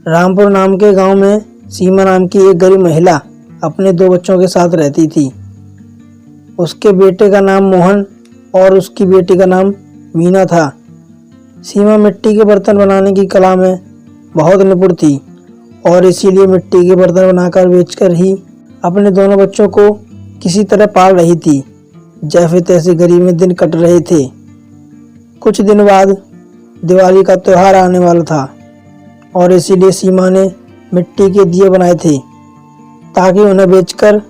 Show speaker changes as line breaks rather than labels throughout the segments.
रामपुर नाम के गांव में सीमा नाम की एक गरीब महिला अपने 2 बच्चों के साथ रहती थी। उसके बेटे का नाम मोहन और उसकी बेटी का नाम मीना था। सीमा मिट्टी के बर्तन बनाने की कला में बहुत निपुण थी और इसीलिए मिट्टी के बर्तन बनाकर बेचकर ही अपने दोनों बच्चों को किसी तरह पाल रही थी। जैसे तैसे गरीब में दिन कट रहे थे। कुछ दिन बाद दिवाली का त्यौहार आने वाला था और इसीलिए सीमा ने मिट्टी के दिए बनाए थे ताकि उन्हें बेचकर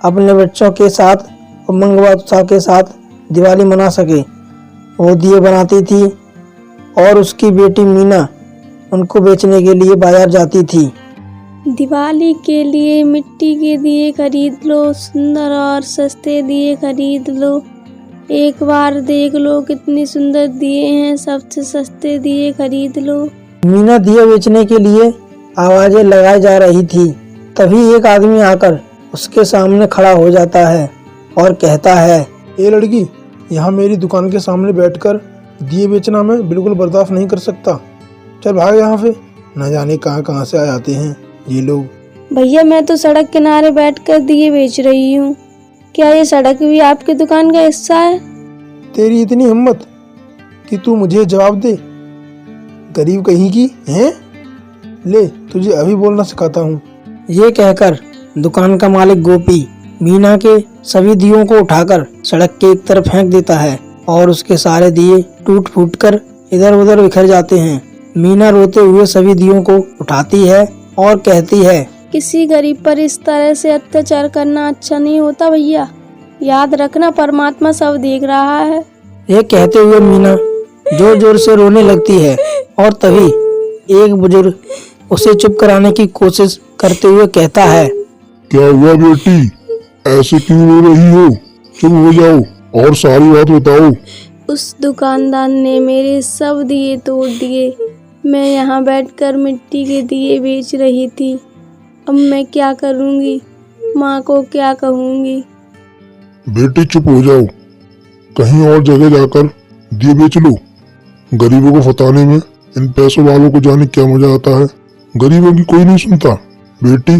अपने बच्चों के साथ उमंग व उत्साह के साथ दिवाली मना सके। वो दिए बनाती थी और उसकी बेटी मीना उनको बेचने के लिए बाजार जाती थी।
दिवाली के लिए मिट्टी के दिए खरीद लो, सुंदर और सस्ते दिए खरीद लो। एक बार देख लो कितनी सुंदर दिए हैं, सबसे सस्ते दिए खरीद लो।
मीना दिए बेचने के लिए आवाजें लगाई जा रही थी। तभी एक आदमी आकर उसके सामने खड़ा हो जाता है और कहता है,
ए लड़की, यहाँ मेरी दुकान के सामने बैठकर दिए बेचना मैं बिल्कुल बर्दाश्त नहीं कर सकता। चल भाग यहाँ से। न जाने कहाँ कहाँ से आ जाते हैं ये लोग।
भैया मैं तो सड़क किनारे बैठकर दिए बेच रही हूँ। क्या ये सड़क भी आपकी दुकान का हिस्सा है?
तेरी इतनी हिम्मत कि तू मुझे जवाब दे, गरीब कहीं की हैं? ले तुझे अभी बोलना सिखाता हूँ।
ये कहकर दुकान का मालिक गोपी मीना के सभी दियों को उठाकर सड़क के एक तरफ फेंक देता है और उसके सारे दिए टूट फूट कर इधर उधर बिखर जाते हैं। मीना रोते हुए सभी दियों को उठाती है और कहती है,
किसी गरीब पर इस तरह से अत्याचार करना अच्छा नहीं होता भैया। याद रखना परमात्मा सब देख रहा है।
ये कहते हुए मीना जोर जोर से रोने लगती है और तभी एक बुजुर्ग उसे चुप कराने की कोशिश करते हुए कहता है,
क्या हुआ बेटी, ऐसे क्यों रो रही हो? चुप हो जाओ और सारी बात बताओ।
उस दुकानदार ने मेरे सब दिए तोड़ दिए। मैं यहाँ बैठकर मिट्टी के दिए बेच रही थी। अब मैं क्या करूँगी? माँ को क्या कहूँगी?
बेटी चुप हो जाओ, कहीं और जगह जाकर दिए बेच लो। गरीबों को फताने में इन पैसों वालों को जाने क्या मजा आता है। गरीबों की कोई नहीं सुनता। बेटी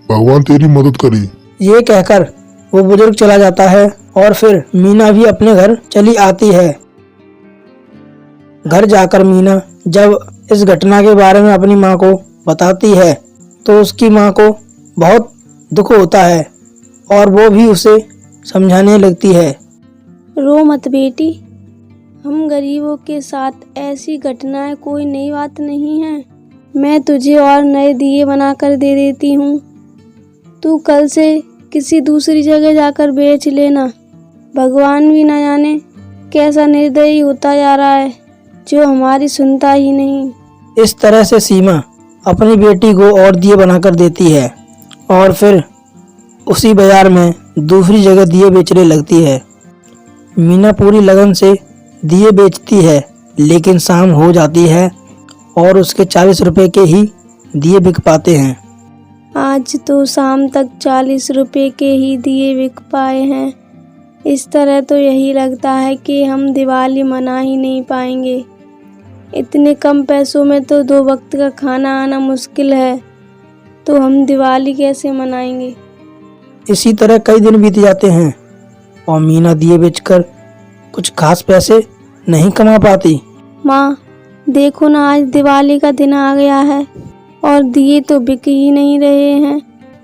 भगवान तेरी मदद करे।
ये कहकर वो बुजुर्ग चला जाता है और फिर मीना भी अपने घर चली आती है। घर जाकर मीना जब इस घटना के बारे में अपनी माँ को बताती है तो उसकी माँ को बहुत दुख होता है और वो भी उसे समझाने लगती है।
रो मत बेटी, हम गरीबों के साथ ऐसी घटनाएं कोई नई बात नहीं है। मैं तुझे और नए दिए बनाकर दे देती हूँ। तू कल से किसी दूसरी जगह जाकर बेच लेना। भगवान भी न जाने कैसा निर्दयी होता जा रहा है, जो हमारी सुनता ही नहीं।
इस तरह से सीमा अपनी बेटी को और दिए बनाकर देती है और फिर उसी बाजार में दूसरी जगह दिए बेचने लगती है। मीना पूरी लगन से दिए बेचती है, लेकिन शाम हो जाती है और उसके 40 रुपए के ही दिए बिक पाते हैं।
आज तो शाम तक 40 रुपए के ही दिए बिक पाए हैं। इस तरह तो यही लगता है कि हम दिवाली मना ही नहीं पाएंगे। इतने कम पैसों में तो 2 वक्त का खाना आना मुश्किल है, तो हम दिवाली कैसे मनाएंगे?
इसी तरह कई दिन बीत जाते हैं और मीना दिए बेचकर कुछ खास पैसे नहीं कमा पाती।
माँ देखो ना, आज दिवाली का दिन आ गया है और दिए तो बिक ही नहीं रहे हैं।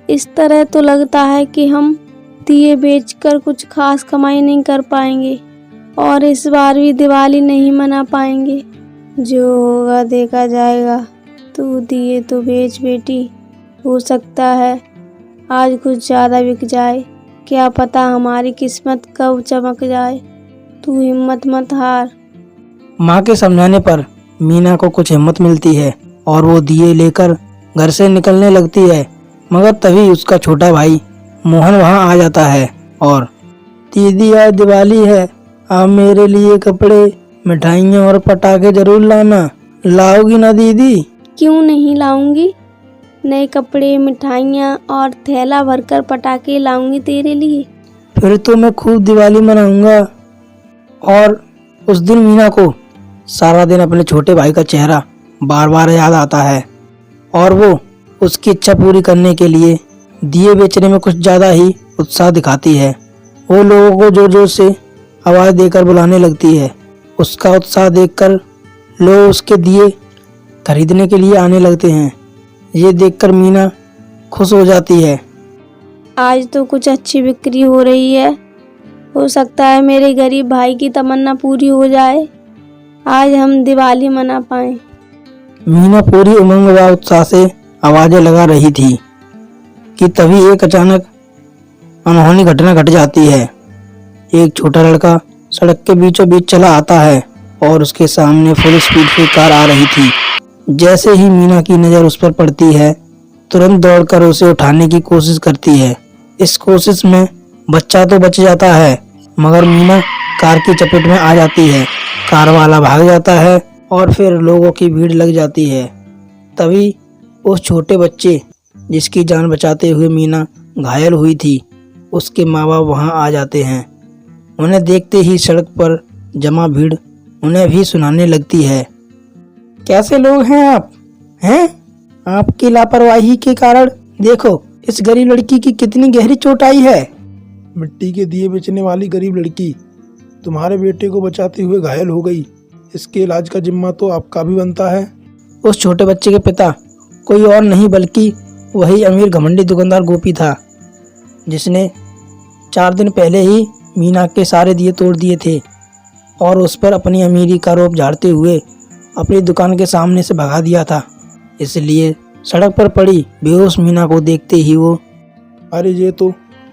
इस तरह तो लगता है कि हम दिए बेचकर कुछ खास कमाई नहीं कर पाएंगे और इस बार भी दिवाली नहीं मना पाएंगे। जो होगा देखा जाएगा। तू दिए तो बेच बेटी, हो सकता है आज कुछ ज़्यादा बिक जाए। क्या पता हमारी किस्मत कब चमक जाए। तू हिम्मत मत हार।
माँ के समझाने पर मीना को कुछ हिम्मत मिलती है और वो दिए लेकर घर से निकलने लगती है। मगर तभी उसका छोटा भाई मोहन वहाँ आ जाता है और, दीदी आज दिवाली है, आप मेरे लिए कपड़े, मिठाइयाँ और पटाखे जरूर लाना। लाओगी ना दीदी?
क्यों नहीं लाऊंगी। नए कपड़े, मिठाइयाँ और थैला भरकर पटाखे लाऊंगी तेरे लिए।
फिर तो मैं खूब दिवाली मनाऊंगा और उस दिन मीना को सारा दिन अपने छोटे भाई का चेहरा बार बार याद आता है और वो उसकी इच्छा पूरी करने के लिए दिए बेचने में कुछ ज़्यादा ही उत्साह दिखाती है। वो लोगों को जोर जोर से आवाज़ देकर बुलाने लगती है। उसका उत्साह देखकर लोग उसके दिए खरीदने के लिए आने लगते हैं। ये देखकर मीना खुश हो जाती है।
आज तो कुछ अच्छी बिक्री हो रही है। हो सकता है मेरे गरीब भाई की तमन्ना पूरी हो जाए, आज हम दिवाली मना पाएं।
मीना पूरी उमंग व उत्साह से आवाजें लगा रही थी कि तभी एक अचानक अनहोनी घटना घट जाती है। एक छोटा लड़का सड़क के बीचों बीच चला आता है और उसके सामने फुल स्पीड पे कार आ रही थी। जैसे ही मीना की नज़र उस पर पड़ती है, तुरंत दौड़कर उसे उठाने की कोशिश करती है। इस कोशिश में बच्चा तो बच जाता है, मगर मीना कार की चपेट में आ जाती है। कार वाला भाग जाता है और फिर लोगों की भीड़ लग जाती है। तभी उस छोटे बच्चे जिसकी जान बचाते हुए मीना घायल हुई थी, उसके माँ बाप वहाँ आ जाते हैं। उन्हें देखते ही सड़क पर जमा भीड़ उन्हें भी सुनाने लगती है। कैसे लोग हैं आप? हैं? आपकी लापरवाही के कारण देखो इस गरीब लड़की की कितनी गहरी चोट आई है।
मिट्टी के दिए बेचने वाली गरीब लड़की तुम्हारे बेटे को बचाते हुए घायल हो गई। इसके इलाज का जिम्मा तो आपका भी बनता है।
उस छोटे बच्चे के पिता कोई और नहीं बल्कि वही अमीर घमंडी दुकानदार गोपी था, जिसने 4 दिन पहले ही मीना के सारे दिए तोड़ दिए थे और उस पर अपनी अमीरी का रोब झाड़ते हुए अपनी दुकान के सामने से भगा दिया था। इसलिए सड़क पर पड़ी बेहोश मीना को देखते ही वो,
अरे ये तो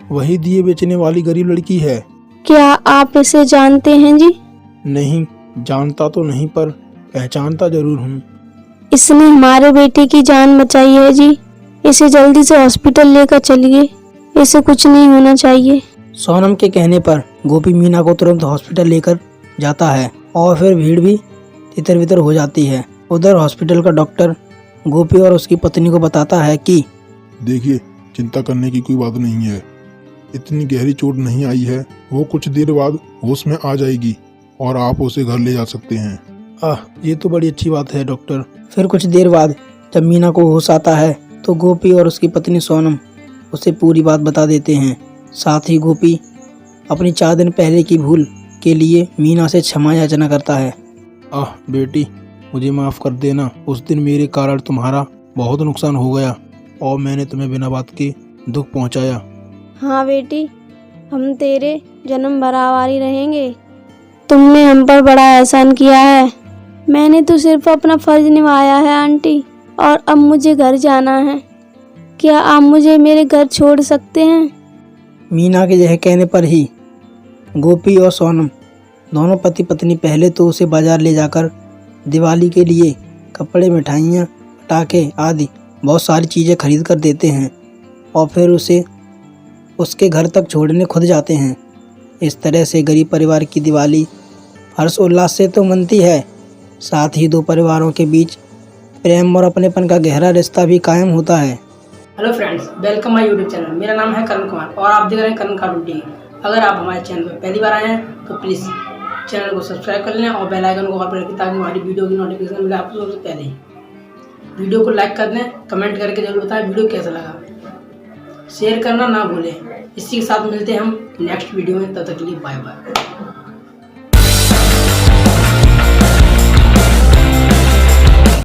वही दिए बेचने वाली गरीब लड़की है।
क्या आप इसे जानते हैं जी?
नहीं, जानता तो नहीं पर पहचानता जरूर हूँ।
इसने हमारे बेटे की जान बचाई है जी। इसे जल्दी से हॉस्पिटल लेकर चलिए, इसे कुछ नहीं होना चाहिए।
सोनम के कहने पर गोपी मीना को तुरंत हॉस्पिटल लेकर जाता है और फिर भीड़ भी तितर बितर हो जाती है। उधर हॉस्पिटल का डॉक्टर गोपी और उसकी पत्नी को बताता है कि
देखिए, चिंता करने की कोई बात नहीं है। इतनी गहरी चोट नहीं आई है, वो कुछ देर बाद होश में आ जाएगी और आप उसे घर ले जा सकते हैं।
ये तो बड़ी अच्छी बात है डॉक्टर।
फिर कुछ देर बाद जब मीना को होश आता है तो गोपी और उसकी पत्नी सोनम उसे पूरी बात बता देते हैं। साथ ही गोपी अपनी 4 दिन पहले की भूल के लिए मीना से क्षमा याचना करता है।
बेटी, मुझे माफ़ कर देना। उस दिन मेरे कारण तुम्हारा बहुत नुकसान हो गया और मैंने तुम्हें बिना बात के दुख पहुंचाया।
हाँ बेटी, हम तेरे जन्म बराबरी रहेंगे। तुमने हम पर बड़ा एहसान किया है। मैंने तो सिर्फ अपना फर्ज निभाया है आंटी, और अब मुझे घर जाना है। क्या आप मुझे मेरे घर छोड़ सकते हैं?
मीना के यह कहने पर ही गोपी और सोनम दोनों पति पत्नी पहले तो उसे बाजार ले जाकर दिवाली के लिए कपड़े, मिठाइयाँ, पटाखे आदि बहुत सारी चीज़ें खरीद कर देते हैं और फिर उसे उसके घर तक छोड़ने खुद जाते हैं। इस तरह से गरीब परिवार की दिवाली हर्ष उल्लास से तो मनती है, साथ ही 2 परिवारों के बीच प्रेम और अपनेपन का गहरा रिश्ता भी कायम होता है। Hello friends, welcome my YouTube channel. मेरा नाम है करण कुमार और आप देख रहे हैं करण कार्टून टीवी। अगर आप हमारे चैनल पर पहली बार आए हैं तो प्लीज़ चैनल को सब्सक्राइब कर लें और बेल आइकन को ऑन करें ताकि हमारी वीडियो की नोटिफिकेशन मिले आपको सबसे पहले ही। वीडियो को लाइक कर दें, कमेंट करके जरूर बताएं वीडियो कैसा लगा, शेयर करना ना भूलें। इसी के साथ मिलते हैं हम नेक्स्ट वीडियो में, तब तक के लिए बाय बाय।